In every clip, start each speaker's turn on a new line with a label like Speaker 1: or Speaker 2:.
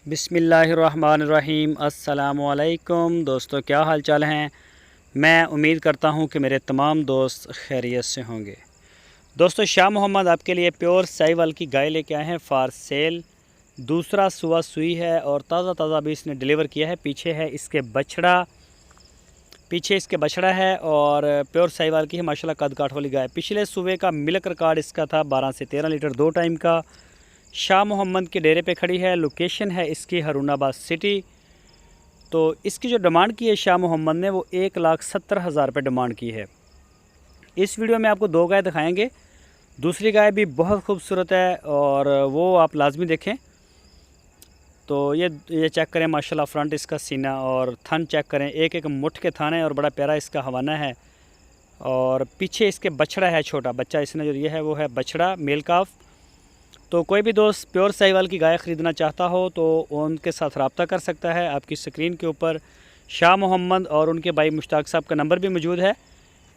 Speaker 1: बिस्मिल्लाहिर्रहमानिर्रहीम। अस्सलामुअलैकुम दोस्तों, क्या हाल चाल हैं। मैं उम्मीद करता हूं कि मेरे तमाम दोस्त खैरियत से होंगे। दोस्तों, शाह मोहम्मद आपके लिए प्योर साहिवाल की गाय लेके आए हैं फॉर सेल। दूसरा सुबह सुई है और ताज़ा भी इसने डिलीवर किया है। पीछे इसके बछड़ा है और प्योर साहिवाल की है माशाल्लाह, कद काठ वाली गाय। पिछले सुबह का मिल्क रिकॉर्ड इसका था 12 से 13 लीटर 2 टाइम का। शाह मोहम्मद के डेरे पे खड़ी है। लोकेशन है इसकी हरुणाबाद सिटी। तो इसकी जो डिमांड की है शाह मोहम्मद ने वो 1,70,000 रुपये डिमांड की है। इस वीडियो में आपको 2 गाय दिखाएंगे। दूसरी गाय भी बहुत खूबसूरत है और वो आप लाजमी देखें। तो ये चेक करें माशाल्लाह, फ्रंट इसका सीना और थन चेक करें। एक मुठ के थन है और बड़ा प्यारा इसका हवाना है। और पीछे इसके बछड़ा है, छोटा बच्चा इसने जो ये है वो है बछड़ा मेल काफ। तो कोई भी दोस्त प्योर साहिवाल की गाय ख़रीदना चाहता हो तो उनके साथ रब्ता कर सकता है। आपकी स्क्रीन के ऊपर शाह मोहम्मद और उनके भाई मुश्ताक साहब का नंबर भी मौजूद है।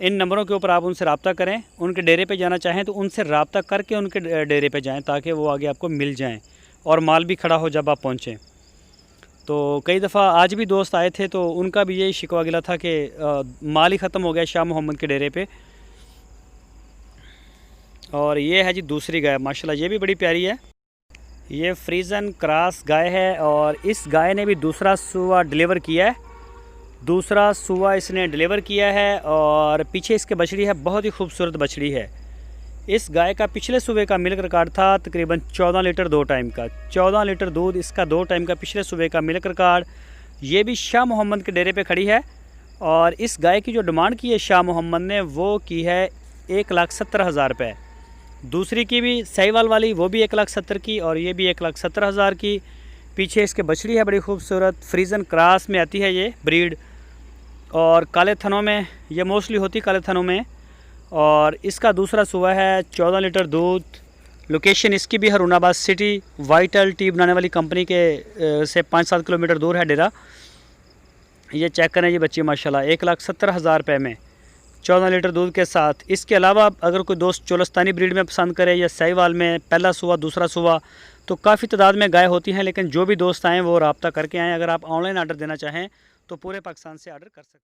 Speaker 1: इन नंबरों के ऊपर आप उनसे रब्ता करें। उनके डेरे पे जाना चाहें तो उनसे रब्ता करके उनके डेरे पे जाएं ताकि वो आगे आपको मिल जाएं और माल भी खड़ा हो जब आप पहुँचें। तो कई दफ़ा आज भी दोस्त आए थे तो उनका भी यही शिकवा गिला था कि माल ही ख़त्म हो गया शाह मोहम्मद के डेरे पे। और ये है जी दूसरी गाय, माशाल्लाह ये भी बड़ी प्यारी है। ये फ्रीजन क्रॉस गाय है और इस गाय ने भी दूसरा सुबह डिलीवर किया है। दूसरा सुबह इसने डिलीवर किया है और पीछे इसके बछड़ी है, बहुत ही खूबसूरत बछड़ी है। इस गाय का पिछले सुबह का मिल्क रिकॉर्ड था तकरीबन 14 लीटर 2 टाइम का। 14 लीटर दूध इसका 2 टाइम का पिछले सुबह का मिल्क रिकॉर्ड। ये भी शाह मोहम्मद के डेरे पे खड़ी है और इस गाय की जो डिमांड की है शाह मोहम्मद ने वो की है 1,70,000 रुपये। दूसरी की भी साहिवाल वाली वो भी 1,70,000 की और ये भी 1,70,000 की। पीछे इसके बछड़ी है बड़ी खूबसूरत, फ्रीजन क्रॉस में आती है ये ब्रीड और काले थनों में ये मोस्टली होती काले थनों में। और इसका दूसरा सुबह है 14 लीटर दूध। लोकेशन इसकी भी हरुणाबाद सिटी। वाइटल टी बनाने वाली कंपनी के से 5-7 किलोमीटर दूर है डेरा। ये चेक करें, ये बच्ची माशाल्लाह 1,70,000 रुपये में 14 लीटर दूध के साथ। इसके अलावा अगर कोई दोस्त चोलस्तानी ब्रीड में पसंद करे या साहिवाल में पहला सुबह दूसरा सुबह, तो काफ़ी तादाद में गाय होती हैं। लेकिन जो भी दोस्त आएँ वो रब्ता करके आएँ। अगर आप ऑनलाइन आर्डर देना चाहें तो पूरे पाकिस्तान से आर्डर कर सकते हैं।